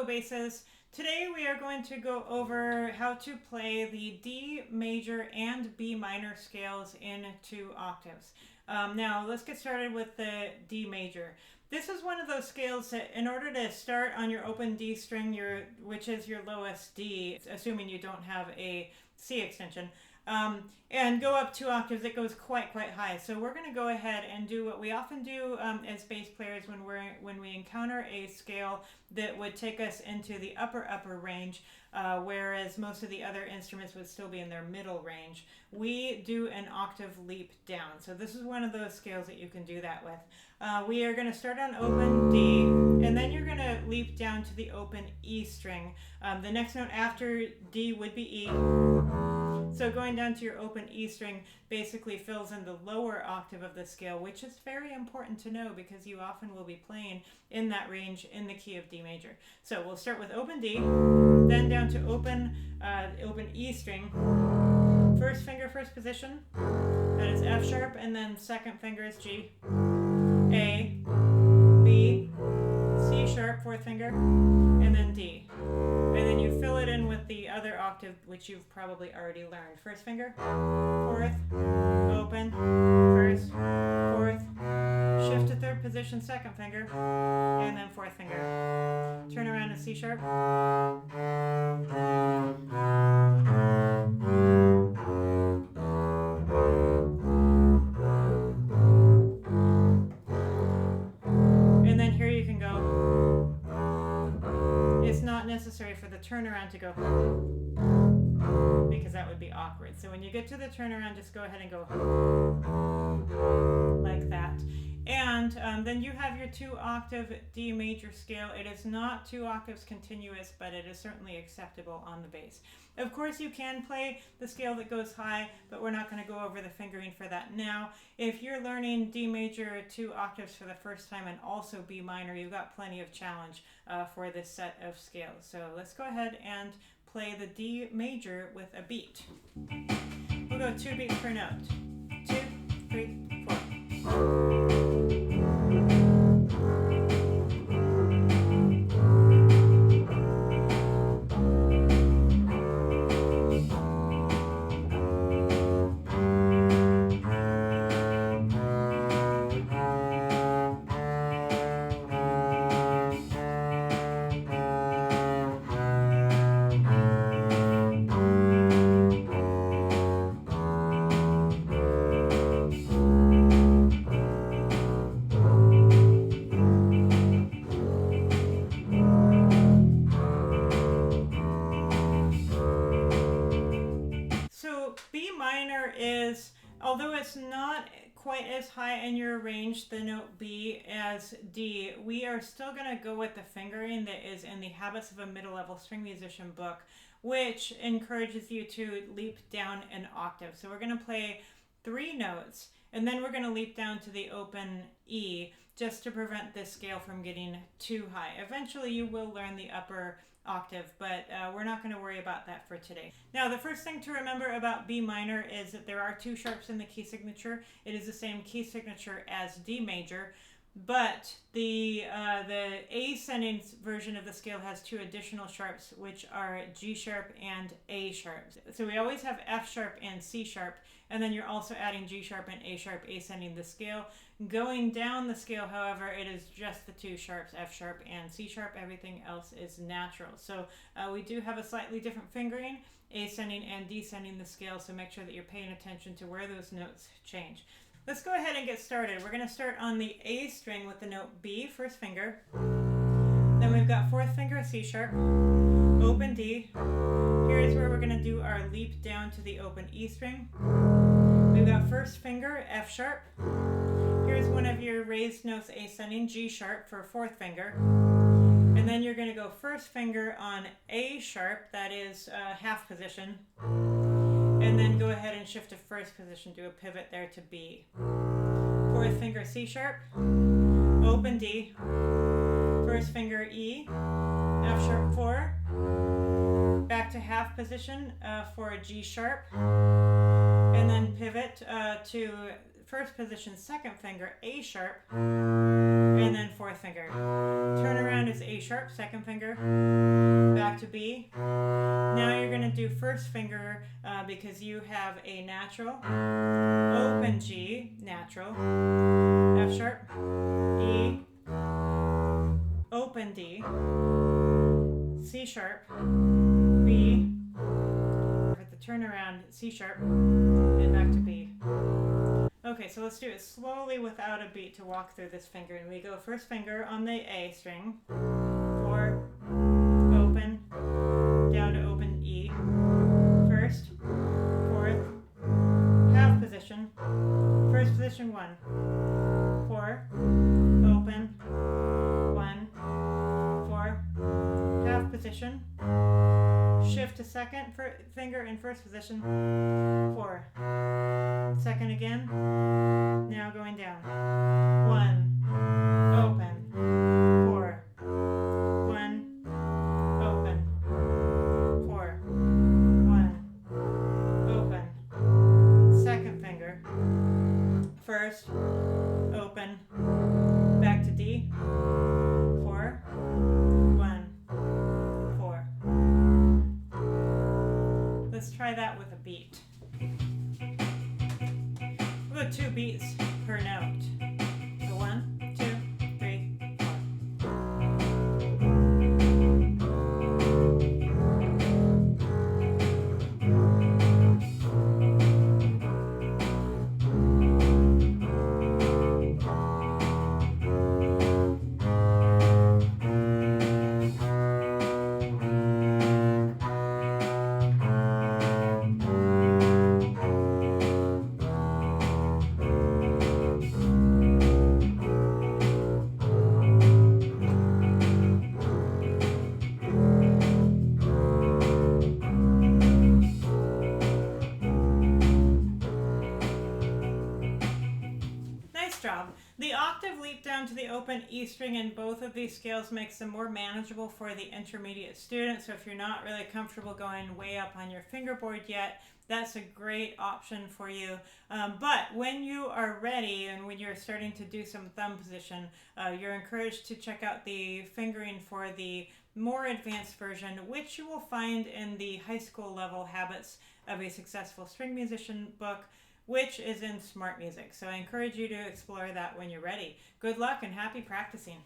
basses. Today we are going to go over how to play the D major and B minor scales in 2 octaves. Now let's get started with the D major. This is one of those scales that in order to start on your open D string, which is your lowest D, assuming you don't have a C extension, and go up 2 octaves, it goes quite high. So we're going to go ahead and do what we often do as bass players when we encounter a scale that would take us into the upper range, whereas most of the other instruments would still be in their middle range. We do an octave leap down. So this is one of those scales that you can do that with. We are going to start on open D, and then you're going to leap down to the open E string. The next note after D would be E. So going down to your open E string basically fills in the lower octave of the scale, which is very important to know because you often will be playing in that range in the key of D major. So we'll start with open D, then down to open E string. First finger, first position, that is F sharp, and then second finger is G, A, B, C sharp, fourth finger, and then D. And then you fill it in with the other octave, which you've probably already learned. First finger, fourth, open, first, fourth, shift to third position, second finger, and then fourth finger. Turn around to C sharp. And then here you can go. It's not necessary for the turnaround to go because that would be awkward. So when you get to the turnaround, just go ahead and go like that. And then you have your 2 octave D major scale. It is not 2 octaves continuous, but it is certainly acceptable on the bass. Of course, you can play the scale that goes high, but we're not going to go over the fingering for that now. If you're learning D major 2 octaves for the first time and also B minor, you've got plenty of challenge for this set of scales. So let's go ahead and play the D major with a beat. We'll go 2 beats per note. 2, 3, 4. B minor is, although it's not quite as high in your range, the note B, as D, we are still going to go with the fingering that is in the Habits of a Middle-Level String Musician book, which encourages you to leap down an octave. So we're going to play 3 notes, and then we're going to leap down to the open E just to prevent this scale from getting too high. Eventually you will learn the upper octave, but we're not going to worry about that for today. Now, the first thing to remember about B minor is that there are 2 sharps in the key signature. It is the same key signature as D major, but the ascending version of the scale has 2 additional sharps, which are G sharp and A sharp. So we always have F sharp and C sharp, and then you're also adding G sharp and A sharp ascending the scale. Going down the scale, however, it is just the 2 sharps, F sharp and C sharp. Everything else is natural. So we do have a slightly different fingering, ascending and descending the scale, so make sure that you're paying attention to where those notes change. Let's go ahead and get started. We're going to start on the A string with the note B, first finger. Then we've got fourth finger, C sharp, open D. Here's where we're going to do our leap down to the open E string. We've got first finger, F sharp. Here's one of your raised notes ascending, G sharp for fourth finger. And then you're going to go first finger on A sharp, that is half position. And then go ahead and shift to first position, do a pivot there to B. Fourth finger, C sharp, open D. First finger, E, F sharp 4. Back to half position for a G sharp. And then pivot to first position, second finger, A sharp, and then fourth finger. Turnaround is A sharp, second finger, back to B. Now you're going to do first finger because you have a natural, open G, natural, F sharp, E, open D, C sharp, B, for the turnaround, C sharp, and back to B. Okay, so let's do it slowly without a beat to walk through this finger. And we go first finger on the A string, 4, open, down to open E, first, fourth, half position, first position 1, 4, open, 1, 4, half position, shift to second finger in first position, 4, second again, now going down, 1, open, 4, 1, open, 4, 1, open, second finger, first, open, back to D, 4, 1, 4. Let's try that with a beat. We'll go 2 beats per note. So 1, 2, 3, 4. Job. The octave leap down to the open E string in both of these scales makes them more manageable for the intermediate student. So if you're not really comfortable going way up on your fingerboard yet, that's a great option for you. But when you are ready and when you're starting to do some thumb position, you're encouraged to check out the fingering for the more advanced version, which you will find in the high school level Habits of a Successful String Musician book, which is in Smart Music. So I encourage you to explore that when you're ready. Good luck and happy practicing.